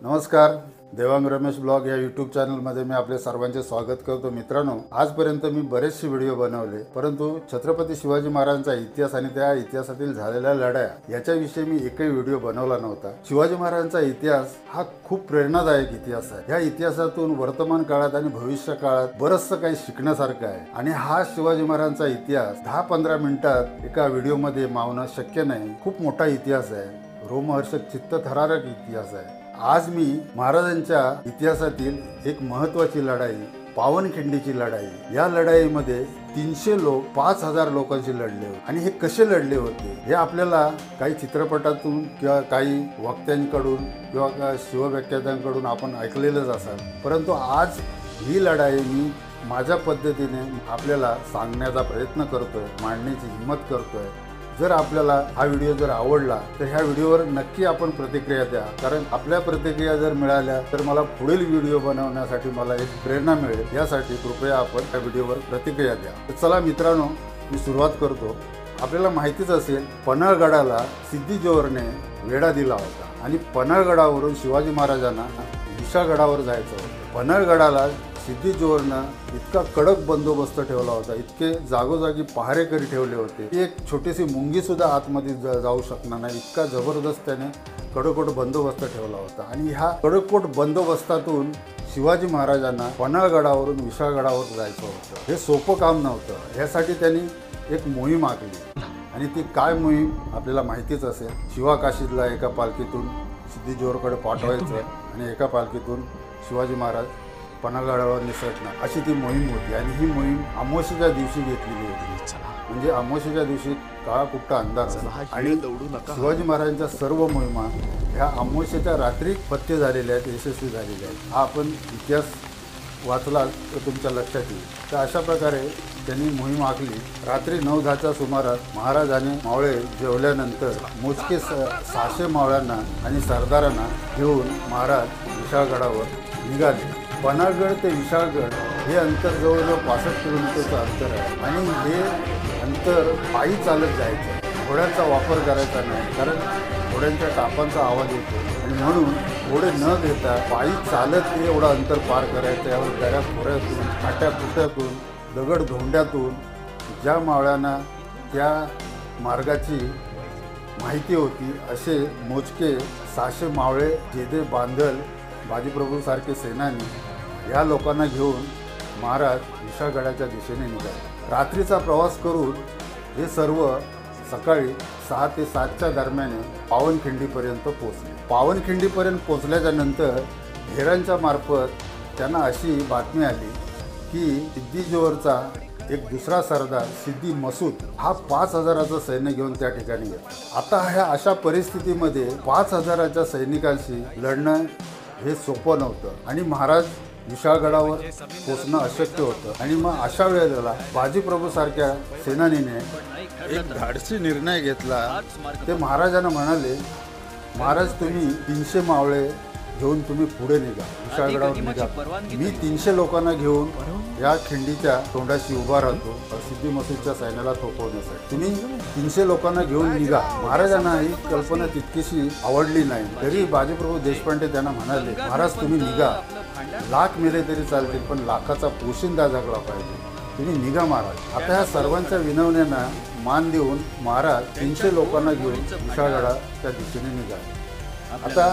नमस्कार, देवांग रमेश ब्लॉग या यूट्यूब चॅनलमध्ये मी आपले सर्वांचे स्वागत करतो। मित्रांनो, आजपर्यंत मी बरेचसे व्हिडिओ बनवले, परंतु छत्रपती शिवाजी महाराजांचा इतिहास आणि त्या इतिहासातील झालेल्या लढाया याच्याविषयी मी एकही व्हिडिओ बनवला नव्हता। शिवाजी महाराजांचा इतिहास हा खूप प्रेरणादायक इतिहास आहे। या इतिहासातून वर्तमान काळात आणि भविष्य काळात बरंचसं काही शिकण्यासारखं आहे आणि हा शिवाजी महाराजांचा इतिहास 10-15 मिनिटात एका व्हिडिओमध्ये मावणं शक्य नाही। खूप मोठा इतिहास आहे, रोमहर्षक चित्तथरारक इतिहास आहे। आज मी महाराजांच्या इतिहासातील एक महत्त्वाची लढाई, पावनखिंडीची लढाई, या लढाईमध्ये 300 लोक 5000 लोकांशी लढले होते आणि हे कसे लढले होते हे आपल्याला काही चित्रपटातून किंवा काही वक्त्यांकडून किंवा शिवव्याख्यात्यांकडून आपण ऐकलेलंच असाल, परंतु आज ही लढाई मी माझ्या पद्धतीने आपल्याला सांगण्याचा प्रयत्न करतोय, मांडण्याची हिम्मत करतोय। जर आपल्याला हा व्हिडिओ जर आवडला तर ह्या व्हिडिओवर नक्की आपण प्रतिक्रिया द्या, कारण आपल्या प्रतिक्रिया जर मिळाल्या तर मला पुढील व्हिडिओ बनवण्यासाठी मला एक प्रेरणा मिळेल। यासाठी कृपया आपण त्या व्हिडिओवर प्रतिक्रिया द्या। तर चला मित्रांनो, मी सुरुवात करतो। आपल्याला माहितीच असेल, पन्हाळगडाला सिद्धी जोहरने वेढा दिला होता आणि पन्हाळगडावरून शिवाजी महाराजांना विशाळगडावर जायचं होतं। पन्हाळगडाला सिद्धी जोहरनं इतका कडक बंदोबस्त ठेवला होता, इतके जागोजागी पहारेकरी ठेवले होते की एक छोटीशी मुंगी सुद्धा आतमध्ये जाऊ शकणार नाही, इतका जबरदस्त त्याने कडकोट बंदोबस्त ठेवला होता। आणि ह्या कडकोट बंदोबस्तातून शिवाजी महाराजांना पन्हाळगडावरून विशाळगडावर जायचं होतं। हे सोपं काम नव्हतं। यासाठी त्यांनी एक मोहीम आखली आणि ती काय मोहीम आपल्याला माहितीच असेल। शिवाकाशीतला एका पालखीतून सिद्धी जोहरकडे पाठवायचं आणि एका पालखीतून शिवाजी महाराज पन्हाळगडावर निसटणार, अशी ती मोहीम होती। आणि ही मोहीम अमावस्येच्या दिवशी घेतलेली होती, म्हणजे अमावस्येच्या दिवशी काळा कुट्टा अंधार आणि शिवाजी महाराजांच्या सर्व मोहिमा ह्या अमावस्येच्या रात्री पथ्य झालेल्या आहेत, यशस्वी झालेल्या आहेत। हा आपण इतिहास वाचला तर तुमच्या लक्षात येईल। तर अशा प्रकारे त्यांनी मोहीम आखली। रात्री 9-10च्या सुमारास महाराज आणि मावळे जेवल्यानंतर मोजके 600 मावळ्यांना आणि सरदारांना घेऊन महाराज विशाळगडावर निघाले। पन्हाळगड ते विशाळगड हे अंतर जवळजवळ 65 किलोमीटरचं अंतर आहे आणि हे अंतर पायी चालत जायचं। घोड्यांचा वापर करायचा नाही, कारण घोड्यांच्या टापांचा आवाज येतो आणि म्हणून घोडे न घेता पायी चालत हे एवढं अंतर पार करायचं। यावर दऱ्या खोऱ्यातून, काट्या कुट्यातून, दगड धोंड्यातून ज्या मावळ्यांना त्या मार्गाची माहिती होती असे मोजके 600 मावळे, जेदे, बांधल, बाजीप्रभूसारखे सेनानी या लोकांना घेऊन महाराज विशाळगडाच्या दिशेने निघाले। रात्रीचा प्रवास करून हे सर्व सकाळी 6 ते 7च्या दरम्यान पावनखिंडीपर्यंत पोहोचले। पावनखिंडीपर्यंत पोहोचल्याच्या नंतर ढेरांच्या मार्फत त्यांना अशी बातमी आली की सिद्धी जोहरचा एक दुसरा सरदार सिद्धी मसूद हा 5000चं सैन्य घेऊन त्या ठिकाणी येतो। आता ह्या अशा परिस्थितीमध्ये 5000च्या सैनिकांशी लढणं हे सोपं नव्हतं आणि महाराज विशाळगडावर पोचणं अशक्य होतं। आणि मग अशा वेळेला बाजीप्रभूसारख्या सेनानीने एक धाडसी निर्णय घेतला। ते महाराजांना म्हणाले, महाराज तुम्ही 300 मावळे घेऊन तुम्ही पुढे निघा, विशाळगडावर निघा। मी 300 लोकांना घेऊन या खिंडीच्या तोंडाशी उभा राहतो सिद्धी मसूदच्या सैन्याला थोपवण्यासाठी। तुम्ही 300 लोकांना घेऊन निघा। महाराजांना ही कल्पना तितकीशी आवडली नाही, तरी बाजीप्रभू देशपांडे त्यांना म्हणाले, महाराज तुम्ही निघा, लाख मेले तरी चालतील, पण लाखाचा पोशिंदा जगला पाहिजे, तुम्ही निघा महाराज। आता ह्या सर्वांच्या विनवण्यांना मान देऊन महाराज 300 लोकांना घेऊन विशाळगडाच्या दिशेने निघाले। आता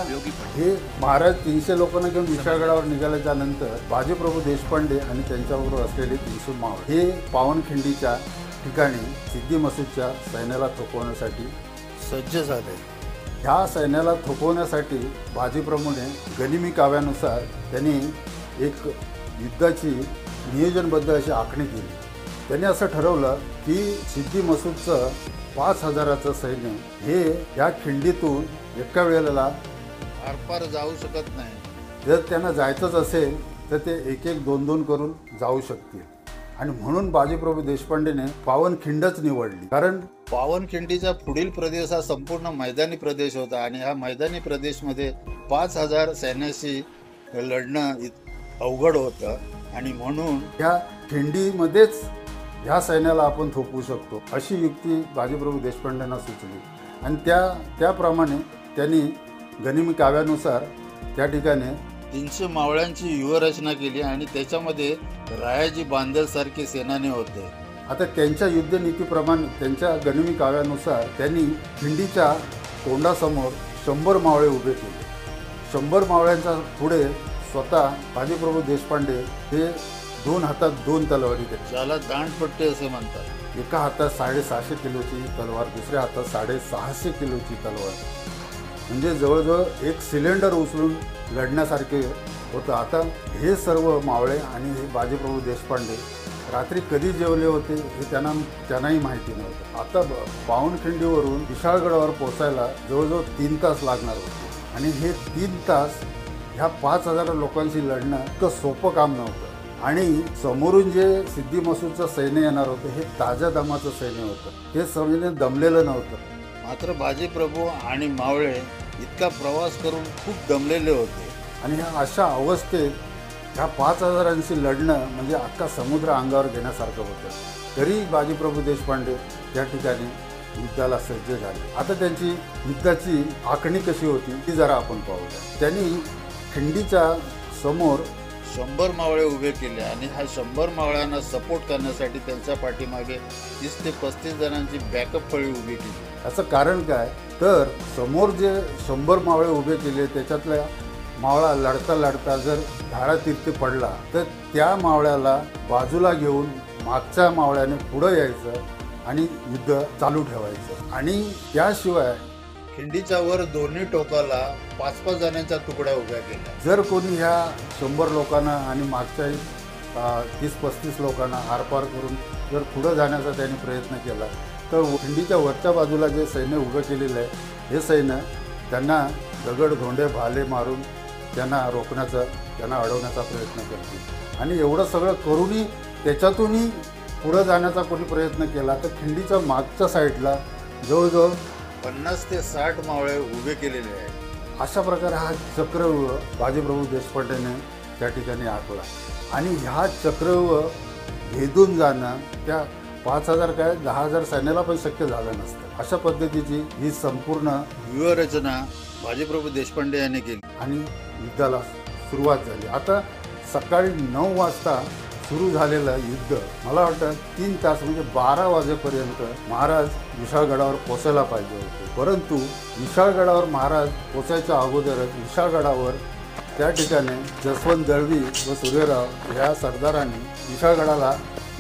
हे महाराज 300 लोकांना घेऊन विशाळगडावर निघाल्याच्या नंतर बाजीप्रभू देशपांडे आणि त्यांच्याबरोबर असलेले 300 मावळे हे पावनखिंडीच्या ठिकाणी सिद्धी मसूदच्या सैन्याला थोपवण्यासाठी सज्ज झाले। ह्या सैन्याला थोपवण्यासाठी बाजीप्रभूने गनिमी काव्यानुसार त्यांनी एक युद्धाची नियोजनबद्ध अशी आखणी केली। त्यांनी असं ठरवलं की सिद्धी मसूदचं 5000चं सैन्य हे या खिंडीतून एका वेळेला आरपार जाऊ शकत नाही। जर त्यांना जायचंच असेल तर ते 1-1, 2-2 करून जाऊ शकतील आणि म्हणून बाजीप्रभू देशपांडेने पावनखिंडच निवडली, कारण पावनखिंडीचा पुढील प्रदेश हा संपूर्ण मैदानी प्रदेश होता आणि ह्या मैदानी प्रदेशमध्ये 5000 सैन्याशी लढणं अवघड होतं आणि म्हणून ह्या खिंडीमध्येच ह्या सैन्याला आपण थोपवू शकतो अशी युक्ती बाजीप्रभू देशपांडेंना सुचली आणि त्याप्रमाणे त्यांनी गनिमी काव्यानुसार त्या ठिकाणी 300 मावळ्यांची व्यूहरचना केली आणि त्याच्यामध्ये रायाजी बांदल सारखे सेनानी होते. आता त्यांच्या युद्धनीतीप्रमाणे त्यांच्या गनिमी काव्यानुसार त्यांनी खिंडीच्या तोंडासमोर 100 मावळे उभे केले. 100 मावळ्यांच्या पुढे स्वतः बाजीप्रभू देशपांडे हे 2 हातात 2 तलवारी घेतल्या, ज्याला दांडपट्टे असे म्हणतात. एका हातात 650 किलोची तलवार, दुसऱ्या हातात 650 किलोची तलवार, म्हणजे जवळजवळ एक सिलेंडर उचलून लढण्यासारखे होतं. आता हे सर्व मावळे आणि हे बाजीप्रभू देशपांडे रात्री कधी जेवले होते हे त्यांनाही माहिती नव्हतं. आता पावनखिंडीवरून विशाळगडावर पोचायला जवळजवळ 3 तास लागणार होते आणि हे 3 तास ह्या 5000 लोकांशी लढणं इतकं सोपं काम नव्हतं. आणि समोरून जे सिद्धी मसूदचं सैन्य येणार होतं हे ताज्या दमाचं सैन्य होतं, हे सैन्य दमलेलं नव्हतं. मात्र बाजीप्रभू आणि मावळे इतका प्रवास करून खूप दमलेले होते आणि ह्या अशा अवस्थेत ह्या 5000 लढणं म्हणजे अख्खा समुद्र अंगावर घेण्यासारखं होतं. तरी बाजीप्रभू देशपांडे त्या ठिकाणी युद्धाला सज्ज झाले. आता त्यांची युद्धाची आखणी कशी होती ती जरा आपण पाहूया. त्यांनी खिंडीच्या समोर 100 मावळे उभे केले आणि ह्या 100 मावळ्यांना सपोर्ट करण्यासाठी त्यांच्या पाठीमागे 30 ते 35 जणांची बॅकअप फळी उभी केली. याचं कारण काय तर समोर जे 100 मावळे उभे केले त्याच्यातल्या मावळा लढता लढता जर धारातीर्थी पडला तर त्या मावळ्याला बाजूला घेऊन मागच्या मावळ्याने पुढं यायचं आणि युद्ध चालू ठेवायचं. आणि त्याशिवाय खिंडीच्या वर दोन्ही टोकाला 5-5 जणांच्या तुकड्या उभ्या केल्या. जर कोणी ह्या 100 लोकांना आणि मागच्याही 30-35 लोकांना आरपार करून जर पुढं जाण्याचा त्यांनी प्रयत्न केला तर खिंडीच्या वरच्या बाजूला जे सैन्य उभं केलेलं आहे हे सैन्य त्यांना दगड धोंडे भाले मारून त्यांना रोखण्याचा त्यांना अडवण्याचा प्रयत्न करतील. आणि एवढं सगळं करूनही त्याच्यातूनही पुढं जाण्याचा कोणी प्रयत्न केला तर खिंडीच्या मागच्या साईडला जवळजवळ 50 ते 60 मावळे उभे केलेले आहेत. अशा प्रकारे हा चक्रव्यूह बाजीप्रभू देशपांडेने त्या ठिकाणी आखला आणि ह्या चक्रव्यूह भेदून जाणं त्या 5000 काय 10,000 सैन्याला पण शक्य झालं नसतं. अशा पद्धतीची ही संपूर्ण व्यूहरचना बाजीप्रभू देशपांडे यांनी केली आणि युद्धाला सुरुवात झाली. आता सकाळी 9 वाजता सुरू झालेलं युद्ध मला वाटतं 3 तास म्हणजे 12 वाजेपर्यंत महाराज विशाळगडावर पोचायला पाहिजे होते. परंतु विशाळगडावर महाराज पोचायच्या अगोदरच विशाळगडावर त्या ठिकाणी जसवंत दळवी व सूर्यराव ह्या सरदारांनी विशाळगडाला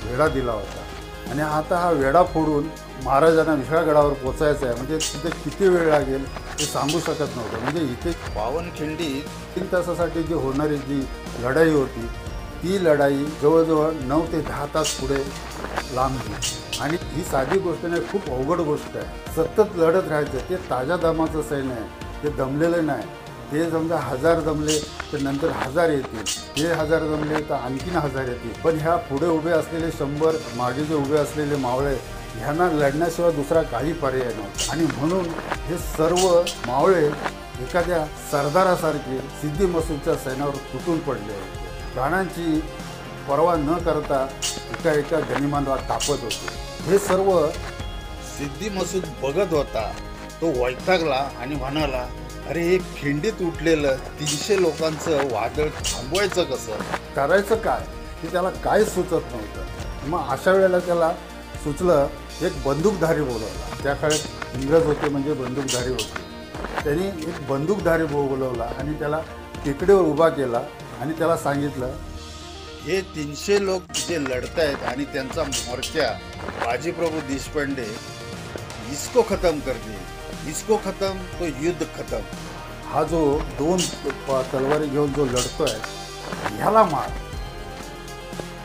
वेढा दिला होता आणि आता हा वेढा फोडून महाराजांना विशाळगडावर पोचायचं आहे. म्हणजे तिथे किती वेळ लागेल ते सांगू शकत नव्हतं. म्हणजे इथे पावनखिंडी 3 तासासाठी जी होणारी जी लढाई होती ती लढाई जवळजवळ 9 ते 10 तास पुढे लांबली. आणि ही साधी गोष्ट नाही, खूप अवघड गोष्ट आहे. सतत लढत राहायचं. ते ताज्या दमाचं सैन्य आहे, ते दमलेलं नाही. ते समजा 1000 दमले तर नंतर 1000 येतील, ते 1000 दमले तर आणखीन 1000 येतील. पण ह्या पुढे उभे असलेले 100 मागे जे उभे असलेले मावळे ह्यांना लढण्याशिवाय दुसरा काही पर्याय नव्हता. आणि म्हणून हे सर्व मावळे एखाद्या सरदारासारखे सिद्धी मसूदच्या सैन्यावर तुटून पडले होते. प्राणांची पर्वा न करता एका गनिमांना तापत होते. हे सर्व सिद्धी मसूद बघत होता. तो वैतागला आणि म्हणाला, अरे हे खिंडीत उठलेलं 300 लोकांचं वादळ थांबवायचं कसं, करायचं काय हे त्याला काय सुचत नव्हतं. मग अशा वेळेला त्याला सुचलं एक बंदूकधारी बोलवला. त्या काळात इंग्रज होते म्हणजे बंदूकधारी होते. त्यांनी एक बंदूकधारी बोलवला आणि त्याला टेकडीवर उभा केला आणि त्याला सांगितलं, हे 300 लोक जे लढतायत आणि त्यांचा मोर्चा बाजीप्रभू देशपांडे इसको खतम कर दे, इसको खतम तो युद्ध खतम. हा जो 2 तलवारी घेऊन जो लढतोय ह्याला मार,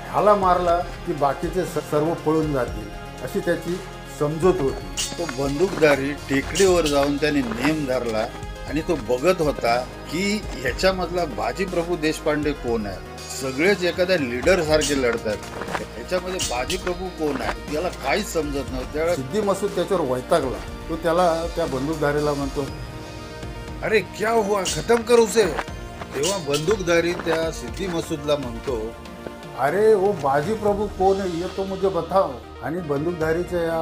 ह्याला मारला की बाकीचे सर्व पळून जातील अशी त्याची समजूत होती. तो बंदूकधारी टेकडीवर जाऊन त्याने नेम धरला आणि तो बघत होता की ह्याच्यामधला बाजीप्रभू देशपांडे कोण आहे. सगळेच एखाद्या लीडर सारखे लढतात, ह्याच्यामध्ये बाजीप्रभू कोण आहे याला काहीच समजत नव्हतं. त्यावेळेस सिद्धी मसूद त्याच्यावर वैतागला. तो त्याला त्या बंदूकधारीला म्हणतो, अरे क्या हुआ, खतम कर उसे. तेव्हा बंदूकधारी त्या सिद्धी मसूदला म्हणतो, अरे वो बाजीप्रभू कौन है ये तो मुझे बताओ. आणि बंदूकधारीच्या या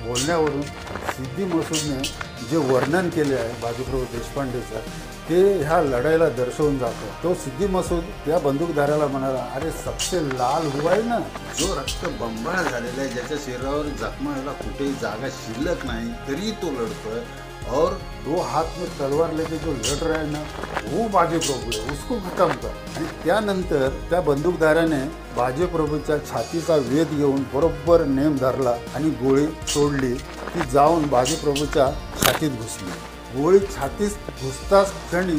बोलण्यावरून सिद्धी मसूदने जे वर्णन केले आहे बाजीप्रभू देशपांडेचं ते ह्या लढाईला दर्शवून जातो. तो सिद्दी मसूद त्या बंदूकधाऱ्याला म्हणाला, अरे सबसे लाल हुआ है ना. जो रक्त बंबाळ झालेला आहे, ज्याच्या शरीरावर जखमायला कुठेही जागा शिल्लक नाही, तरी तो लढतोय. और दो हाथ में तलवार लेके जो लड़ रहा है ना, वो बाजी प्रभू है, उसको खत्म कर. आणि त्यानंतर त्या बंदूकधाऱ्याने बाजी प्रभूच्या छातीचा वेध घेऊन बरोबर नेम धरला आणि गोळी सोडली. ती जाऊन बाजी प्रभूच्या छातीत घुसली. गोळी छातीत घुसताच क्षणी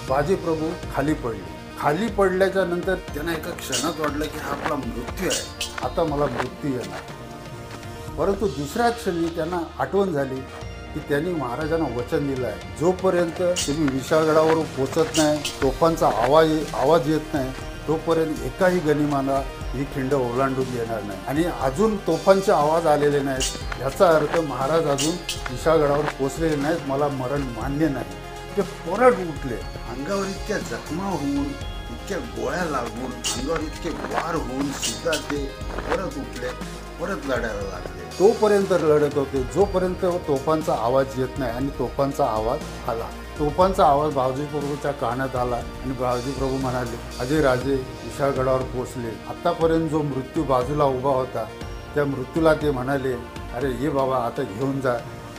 बाजी प्रभू खाली पडले. खाली पडल्याच्या नंतर त्यांना एका क्षणात वाटलं की हा आपला मृत्यू आहे, आता मला मृत्यू येणार. परंतु दुसऱ्या क्षणी त्यांना आठवण झाली की त्यांनी महाराजांना वचन दिलं आहे, जोपर्यंत तुम्ही विशाळगडावर पोचत नाही, तोफांचा आवाज येत नाही, तोपर्यंत एकाही गनिमाला ही खिंड ओलांडून येणार नाही. आणि अजून तोफांचे आवाज आलेले नाहीत, याचा अर्थ महाराज अजून विशाळगडावर पोचलेले नाहीत, मला मरण मान्य नाही. ते परत उठले. अंगावर इतक्या जखमा होऊन, इतक्या गोळ्या लागून, अंगावर इतके वार होऊन सुद्धा ते परत उठले, परत लढायला लागले. तोपर्यंत लढत होते जोपर्यंत तोफांचा आवाज येत नाही. आणि तोफांचा आवाज आला. तोफांचा आवाज बावजी प्रभूच्या कानात आला आणि बावजी प्रभू म्हणाले, अजय राजे विशाळगडावर पोचले. आत्तापर्यंत जो मृत्यू बाजूला उभा होता, त्या मृत्यूला ते म्हणाले, अरे ये बाबा, आता घेऊन जा.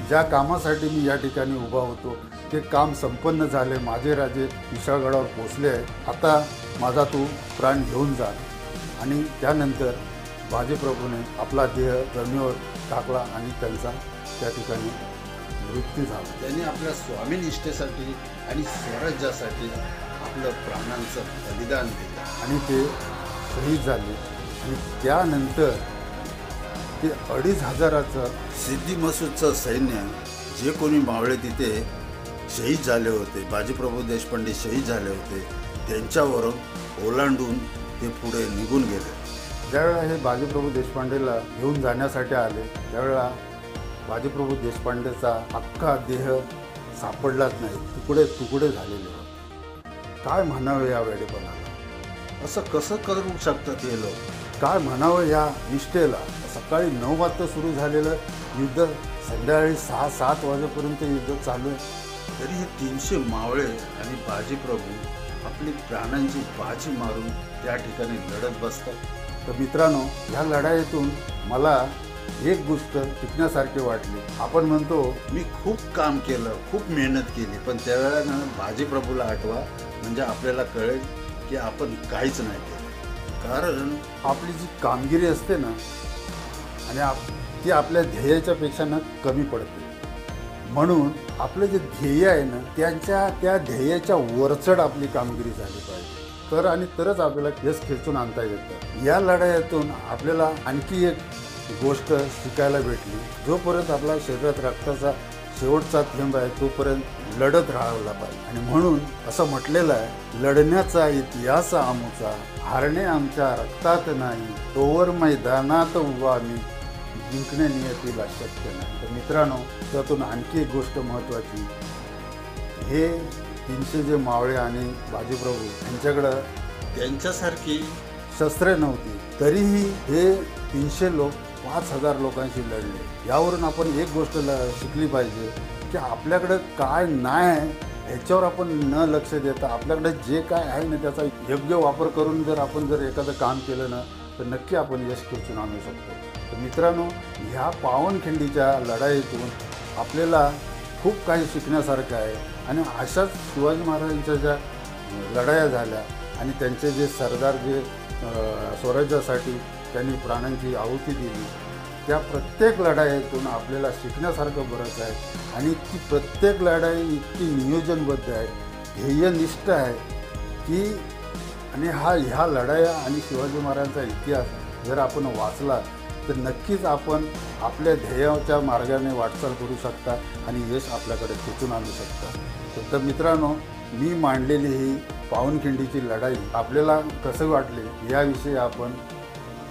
ज्या कामासाठी मी या ठिकाणी उभा होतो ते काम संपन्न झाले. माझे राजे विशाळगडावर पोचले आहे. आता माझा तू प्राण घेऊन जा. आणि त्यानंतर बाजीप्रभूने आपला देह जमिनीवर टाकला आणि त्यांचा त्या ठिकाणी मृत्यू झाला. त्यांनी आपल्या स्वामीनिष्ठेसाठी आणि स्वराज्यासाठी आपलं प्राणांचं बलिदान दिलं आणि ते शहीद झाले. आणि त्यानंतर ते 2500 सिद्दी मसूदचं सैन्य, जे कोणी मावळे तिथे शहीद झाले होते, बाजीप्रभू देशपांडे शहीद झाले होते, त्यांच्यावरून ओलांडून ते पुढे निघून गेले. ज्यावेळेला हे बाजीप्रभू देशपांडेला घेऊन जाण्यासाठी आले, त्यावेळेला बाजीप्रभू देशपांडेचा अख्खा देह सापडलाच नाही, तुकडे तुकडे झालेले होते. काय म्हणावं या वेडेपणाला? असं कसं करू शकतात हे लोक? काय म्हणावं या निष्ठेला? सकाळी 9 वाजता सुरू झालेलं युद्ध संध्याकाळी 6-7 वाजेपर्यंत युद्ध चालू आहे. तरी हे 300 मावळे आणि बाजीप्रभू आपली प्राणांची बाजी मारून त्या ठिकाणी लढत बसतात. तर मित्रांनो, ह्या लढाईतून मला एक गोष्ट शिकण्यासारखी वाटली. आपण म्हणतो मी खूप काम केलं, खूप मेहनत केली, पण त्यावेळेला बाजीप्रभूला आठवा, म्हणजे आपल्याला कळेल की आपण काहीच नाही केलं. कारण आपली जी कामगिरी असते ना, आणि ती आपल्या ध्येयाच्या पेक्षा ना कमी पडते. म्हणून आपलं जे ध्येय आहे ना, त्या ध्येयाच्या वरचढ आपली कामगिरी झाली पाहिजे. तरच आपल्याला यश खेचून आणता येतं. या लढाईतून आपल्याला आणखी एक गोष्ट शिकायला भेटली. जोपर्यंत आपल्या शरीरात रक्ताचा शेवटचा थेंब आहे तोपर्यंत लढत राहायला पाहिजे. आणि म्हणून असं म्हटलेलं आहे, लढण्याचा इतिहास आमचा, हारणे आमच्या रक्तात नाही, तोवर मैदानात उभा आम्ही, जिंकणे नियतीला शक्य नाही. तर मित्रांनो, त्यातून आणखी एक गोष्ट महत्त्वाची, हे 300 जे मावळे आणि बाजीप्रभू यांच्याकडं त्यांच्यासारखी शस्त्रे नव्हती, तरीही हे 300 लोक 5000 लोकांशी लढले. यावरून आपण एक गोष्ट शिकली पाहिजे की आपल्याकडं काय नाही आहे ह्याच्यावर आपण न लक्ष देता आपल्याकडे जे काय आहे ना त्याचा योग्य वापर करून जर आपण एखादं काम केलं ना, तर नक्की आपण यश खेचून आणू शकतो. तर मित्रांनो, ह्या पावनखिंडीच्या लढाईतून आपल्याला खूप काही शिकण्यासारखं आहे. आणि अशाच शिवाजी महाराजांच्या ज्या लढाया झाल्या आणि त्यांचे जे सरदार जे स्वराज्यासाठी त्यांनी प्राणांची आहुती दिली, त्या प्रत्येक लढाईतून आपल्याला शिकण्यासारखं बरंच आहे. आणि ती प्रत्येक लढाई इतकी नियोजनबद्ध आहे, ध्येयनिष्ठ आहे की, आणि ह्या लढाया आणि शिवाजी महाराजांचा इतिहास जर आपण वाचला तर नक्कीच आपण आपल्या ध्येयाच्या मार्गाने वाटचाल करू शकता आणि यश आपल्याकडे खेचून आणू शकता. तर मित्रांनो, मी मांडलेली ही पावनखिंडीची लढाई आपल्याला कसं वाटले याविषयी आपण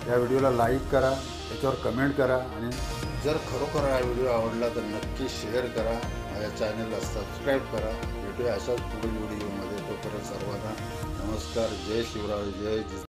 या व्हिडिओला लाईक करा, याच्यावर कमेंट करा. आणि जर खरोखर हा व्हिडिओ आवडला तर नक्की शेअर करा, माझ्या चॅनलला सबस्क्राईब करा. भेटूया अशाच पुढील व्हिडिओमध्ये. तोपर्यंत सर्वांना नमस्कार. जय शिवराय, जय